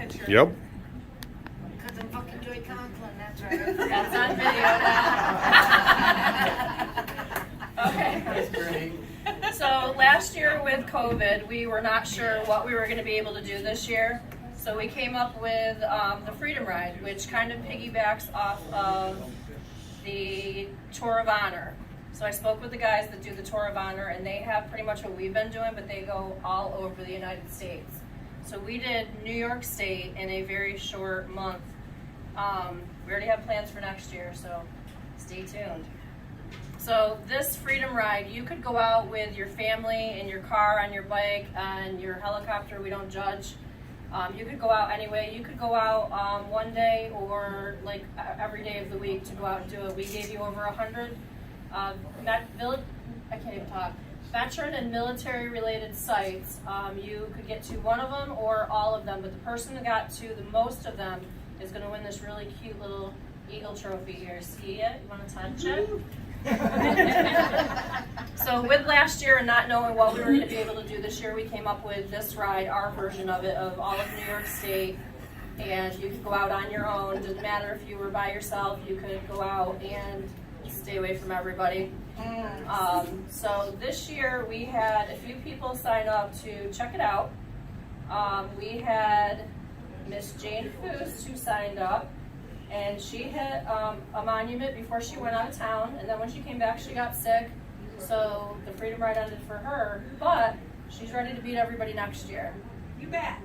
picture. Yep. Because I'm fucking Joy Conklin, that's right. That's on video now. Okay. That's great. So last year with COVID, we were not sure what we were going to be able to do this year. So we came up with the Freedom Ride, which kind of piggybacks off of the Tour of Honor. So I spoke with the guys that do the Tour of Honor, and they have pretty much what we've been doing, but they go all over the United States. So we did New York State in a very short month. We already have plans for next year, so stay tuned. So this Freedom Ride, you could go out with your family in your car, on your bike, on your helicopter. We don't judge. You could go out anyway. You could go out one day or like every day of the week to go out and do it. We gave you over 100 veteran and military related sites. You could get to one of them or all of them, but the person who got to the most of them is going to win this really cute little eagle trophy here. See it? You want to touch it? So with last year and not knowing what we were going to be able to do this year, we came up with this ride, our version of it, of all of New York State. And you could go out on your own. It doesn't matter if you were by yourself. You could go out and stay away from everybody. So this year we had a few people sign up to check it out. We had Miss Jane Foose who signed up. And she hit a monument before she went out of town, and then when she came back, she got sick. So the Freedom Ride ended for her, but she's ready to beat everybody next year. You bet.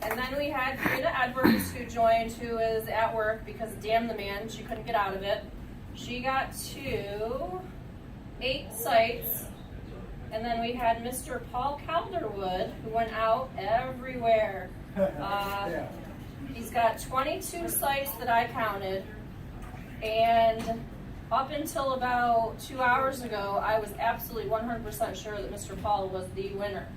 And then we had Karina Edwards who joined, who is at work because damn the man, she couldn't get out of it. She got to 8 sites. And then we had Mr. Paul Calderwood who went out everywhere. He's got 22 sites that I counted, and up until about 2 hours ago, I was absolutely 100% sure that Mr. Paul was the winner.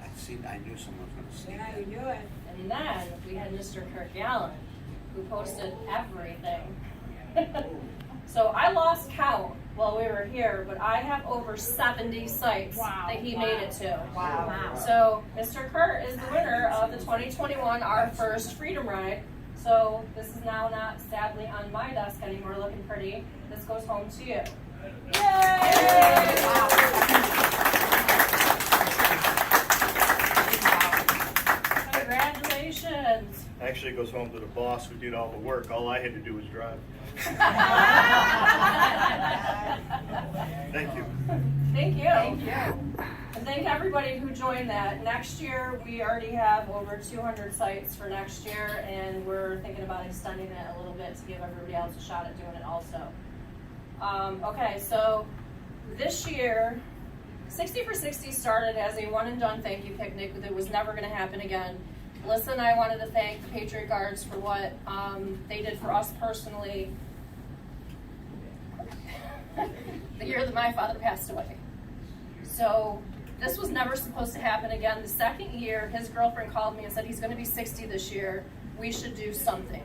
I knew someone was going to see Yeah, that. you do it. And then we had Mr. Kirk Allen, who posted everything. So I lost count while we were here, but I have over 70 sites that he made it to. Wow. So Mr. Kurt is the winner of the 2021 Our First Freedom Ride. So this is now not sadly on my desk anymore looking pretty. This goes home to you. Congratulations. Actually, it goes home to the boss who did all the work. All I had to do was drive. Thank you. Thank you. Thank you. And thank everybody who joined that. Next year, we already have over 200 sites for next year, and we're thinking about extending it a little bit to give everybody else a shot at doing it also. Okay, so this year, 60 for 60 started as a one and done thank you picnic that was never going to happen again. Melissa and I wanted to thank the Patriot Guards for what they did for us personally the year that my father passed away. So this was never supposed to happen again. The second year, his girlfriend called me and said he's going to be 60 this year. We should do something.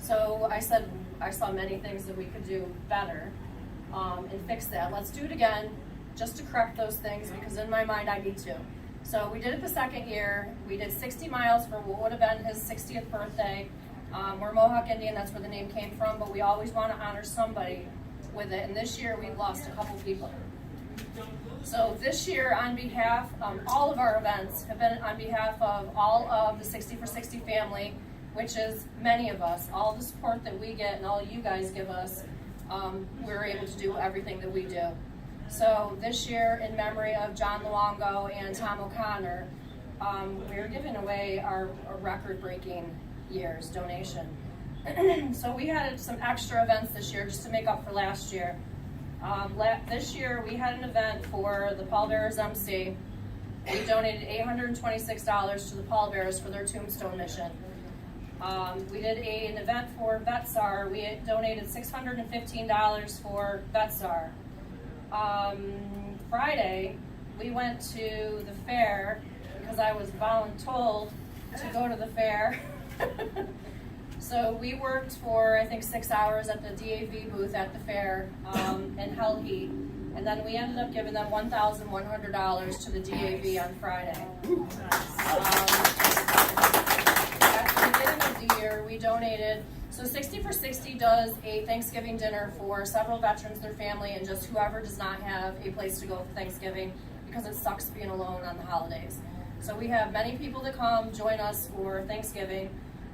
So I said I saw many things that we could do better and fix that. Let's do it again just to correct those things because in my mind I need to. So we did it the second year. We did 60 miles for what would have been his 60th birthday. We're Mohawk Indian, that's where the name came from, but we always want to honor somebody with it. And this year we've lost a couple people. So this year on behalf, all of our events have been on behalf of all of the 60 for 60 family, which is many of us, all the support that we get and all you guys give us, we're able to do everything that we do. So this year, in memory of John Luongo and Tom O'Connor, we're giving away our record-breaking year's donation. So we had some extra events this year just to make up for last year. This year, we had an event for the Pallbearers MC. We donated $826 to the Pallbearers for their tombstone mission. We did an event for VetStar. We had donated $615 for VetStar. Friday, we went to the fair because I was voluntold to go to the fair. So we worked for, I think, 6 hours at the DAV booth at the fair in hell heat. And then we ended up giving them $1,100 to the DAV on Friday. At the beginning of the year, we donated, so 60 for 60 does a Thanksgiving dinner for several veterans, their family, and just whoever does not have a place to go for Thanksgiving, because it sucks being alone on the holidays. So we have many people that come join us for Thanksgiving,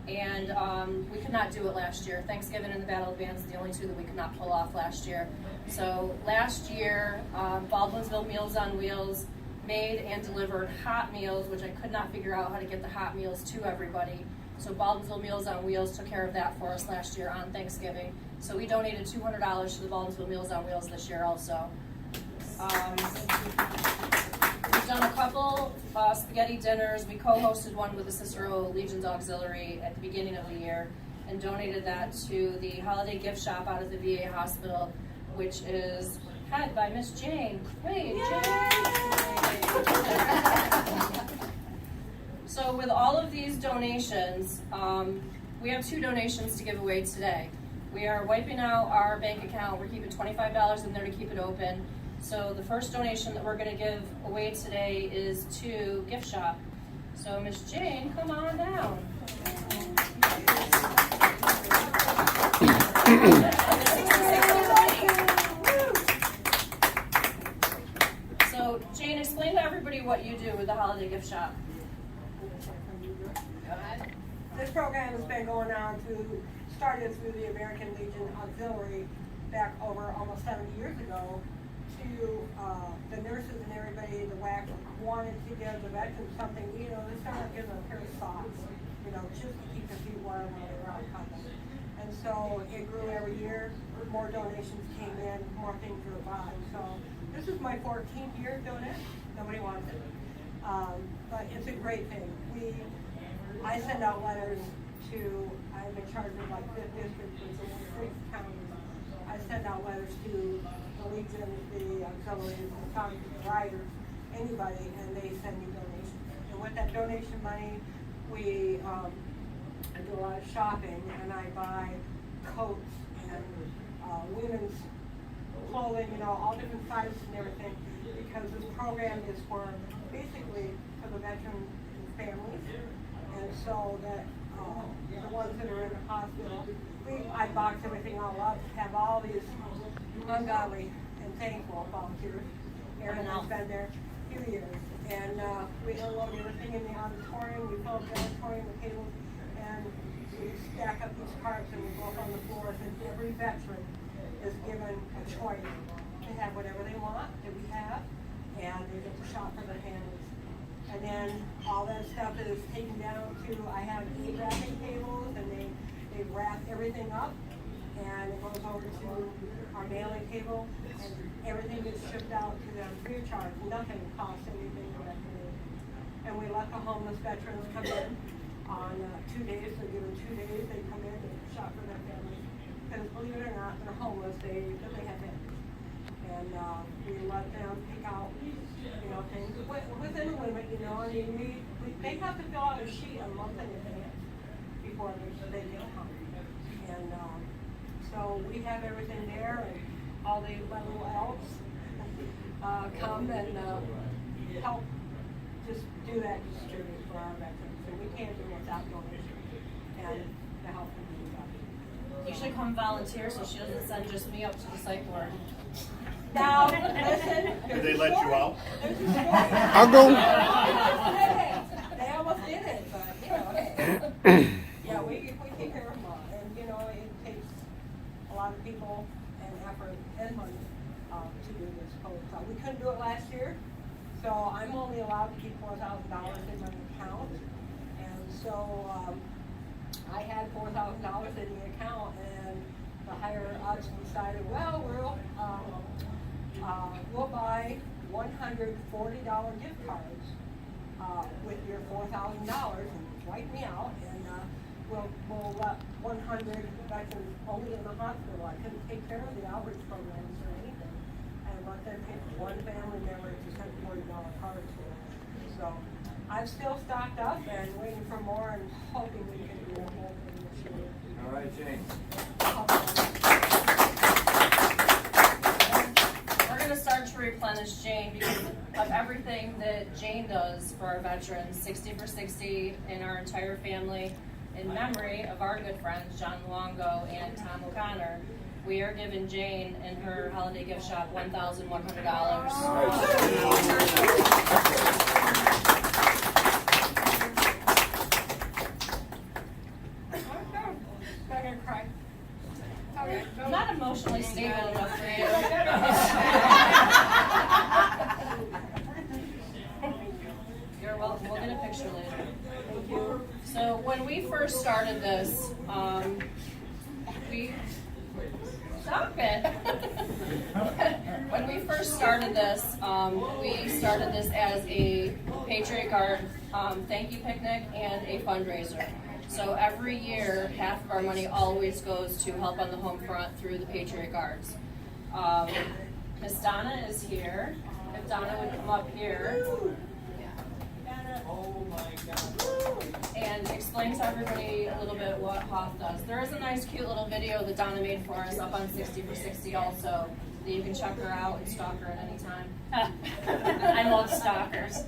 and we could not do it last year. Thanksgiving and the Battle of the Bands are the only two that we could not pull off last year. So last year, Baldwinsville Meals on Wheels made and delivered hot meals, which I could not figure out how to get the hot meals to everybody. So Baldwinsville Meals on Wheels took care of that for us last year on Thanksgiving. So we donated $200 to the Baldwinsville Meals on Wheels this year also. We've done a couple spaghetti dinners. We co-hosted one with the Cicero Legions Auxiliary at the beginning of the year and donated that to the holiday gift shop out of the VA hospital, which is headed by Miss Jane. Wait, Jane! So with all of these donations, we have 2 donations to give away today. We are wiping out our bank account. We're keeping $25 in there to keep it open. So the first donation that we're going to give away today is to Gift Shop. So Miss Jane, come on down. So Jane, explain to everybody what you do with the Holiday Gift Shop. This program has been going on started through the American Legion Auxiliary back over almost 70 years ago to the nurses and everybody, the WAC wanted to give the veterans something, they started giving them a pair of socks, just to keep their feet warm while they were out hunting. And so it grew every year, more donations came in, more things were bought. So this is my 14th year doing it, nobody wants it. But it's a great thing. I send out letters to, I'm in charge of like 5th District, which is 6 counties. I send out letters to the Legion, the auxiliaries, the founders, the riders, anybody, and they send me donations. And with that donation money, I do a lot of shopping, and I buy coats and women's clothing, all different sizes and everything, because this program is basically for the veteran families. And so that the ones that are in the hospital, I box everything all up, have all these ungodly and thankful volunteers. Erin has been there a few years. And we unload everything in the auditorium, we fill up the auditorium, the tables, and we stack up these carts and we go up on the floors, and every veteran is given a choice to have whatever they want that we have, and they get to shop for their families. And then all that stuff is taken down to, I have 8 wrapping tables, and they wrap everything up, and it goes over to our mailing table, and everything gets shipped out to them free of charge. Nothing costs anything directly. And we let the homeless veterans come in on 2 days. They're given 2 days. They come in and shop for their families. Because believe it or not, they're homeless. They have families. And we let them pick out, things within the limit. They have to fill out a sheet a month in advance before they get home. And so we have everything there, and all the little elves come and help just do that distribute for our veterans. And we can't do it without donations and the help from everybody. You should come volunteer so she doesn't send just me up to the psych ward. Now, listen. Did they let you out? I'll go. They almost did it, but yeah, we take care of them all. And it takes a lot of people and effort and money to do this whole time. We couldn't do it last year, so I'm only allowed to keep $4,000 in my account. And so I had $4,000 in the account, and the higher ups decided, well, we'll buy 140 gift cards with your $4,000 and wipe me out, and we'll let 100 veterans only in the hospital. I couldn't take care of the outreach programs or anything, and let them pick one family member to send $40 cards to. So I'm still stocked up and waiting for more and hoping we can do a whole thing this year. All right, Jane. We're going to start on is Jane because of everything that Jane does for our veterans, 60 for 60 and our entire family, in memory of our good friends, John Luongo and Tom O'Connor. We are giving Jane and her holiday gift shop $1,100. I'm gonna cry. Okay. I'm not emotionally stable enough for you. You're welcome. We'll get a picture later. So when we first started this, stop it. When we first started this, we started this as a Patriot Guard thank you picnic and a fundraiser. So every year, half of our money always goes to help on the home front through the Patriot Guards. Miss Donna is here. If Donna would come up here. And explain to everybody a little bit what Hoff does. There is a nice cute little video that Donna made for us up on 60 for 60 also, that you can check her out and stalk her at any time. I love stalkers.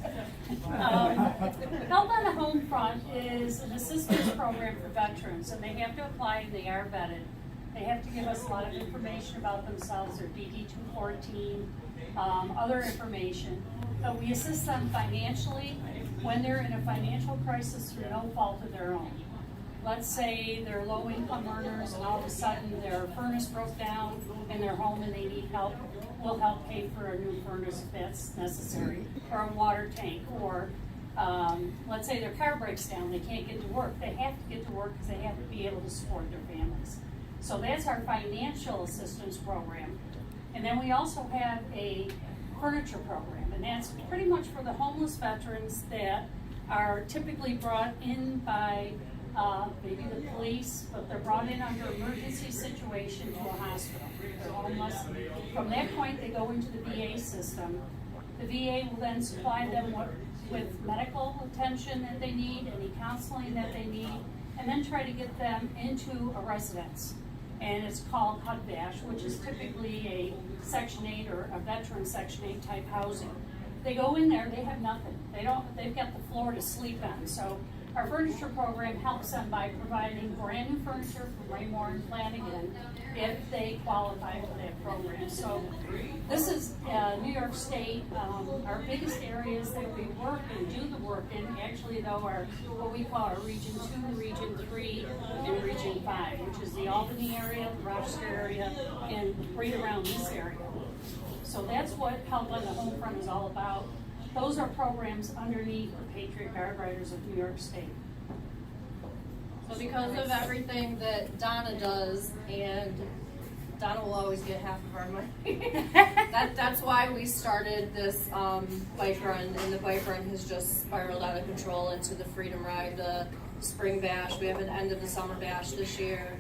Help on the Home Front is an assistance program for veterans, and they have to apply and they are vetted. They have to give us a lot of information about themselves, their DD 214, other information. But we assist them financially when they're in a financial crisis through no fault of their own. Let's say they're low-income earners and all of a sudden their furnace broke down in their home and they need help. We'll help pay for a new furnace if that's necessary, or a water tank, or let's say their car breaks down, they can't get to work. They have to get to work because they have to be able to support their families. So that's our financial assistance program. And then we also have a furniture program, and that's pretty much for the homeless veterans that are typically brought in by maybe the police, but they're brought in under emergency situation to a hospital. They're homeless. From that point, they go into the VA system. The VA will then supply them with medical attention that they need, any counseling that they need, and then try to get them into a residence. And it's called HUD-VASH, which is typically a Section 8 or a veteran Section 8 type housing. They go in there, they have nothing. They've got the floor to sleep on. So our furniture program helps them by providing brand new furniture from Raymore and Flanagan if they qualify for that program. So this is New York State. Our biggest areas that we work and do the work in actually though are what we call our Region 2, Region 3, and Region 5, which is the Albany area, the Rochester area, and right around this area. So that's what Help on the Home Front is all about. Those are programs underneath the Patriot Guard Riders of New York State. So because of everything that Donna does, and Donna will always get half of our money, that's why we started this bike run, and the bike run has just spiraled out of control into the Freedom Ride, the Spring Bash. We have an end of the summer bash this year.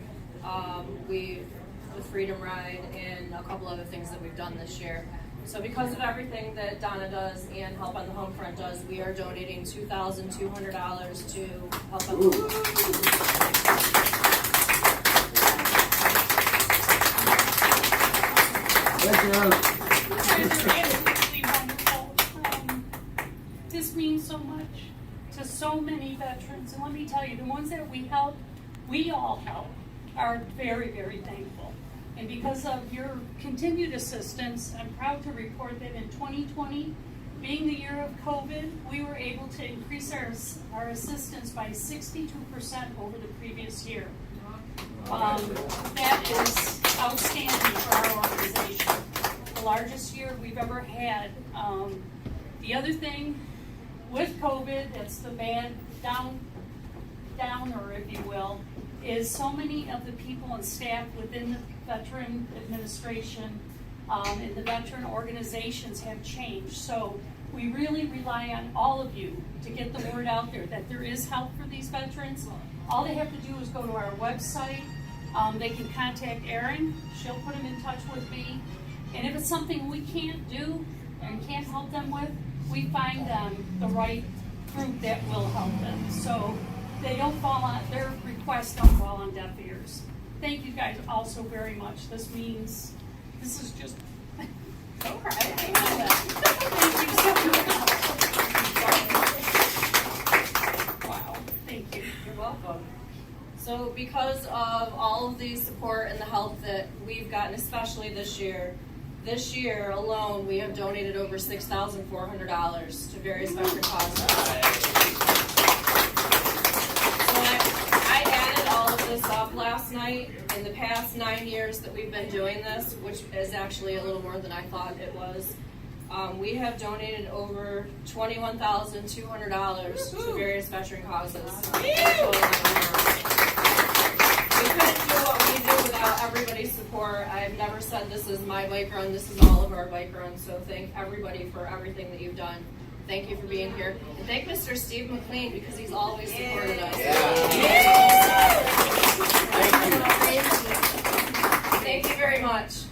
The Freedom Ride, and a couple other things that we've done this year. So because of everything that Donna does and Help on the Home Front does, we are donating $2,200 to Help on the Home Front. This means so much to so many veterans, and let me tell you, the ones that we help, we all help, are very, very thankful. And because of your continued assistance, I'm proud to report that in 2020, being the year of COVID, we were able to increase our assistance by 62% over the previous year. That is outstanding for our organization. The largest year we've ever had. The other thing with COVID, that's the bad downer, if you will, is so many of the people and staff within the Veteran Administration and the veteran organizations have changed. So we really rely on all of you to get the word out there that there is help for these veterans. All they have to do is go to our website. They can contact Erin. She'll put them in touch with me. And if it's something we can't do and can't help them with, we find them the right group that will help them. So they don't fall on, their requests don't fall on deaf ears. Thank you guys also very much. This is just Don't cry. Thank you so much. Wow. Thank you. You're welcome. So because of all of the support and the help that we've gotten, especially this year alone, we have donated over $6,400 to various veteran causes. So I added all of this up last night. In the past 9 years that we've been doing this, which is actually a little more than I thought it was, we have donated over $21,200 to various veteran causes. We couldn't do what we do without everybody's support. I've never said this is my bike run, this is all of our bike runs, so thank everybody for everything that you've done. Thank you for being here. And thank Mr. Steve McLean because he's always supported us. Thank you very much.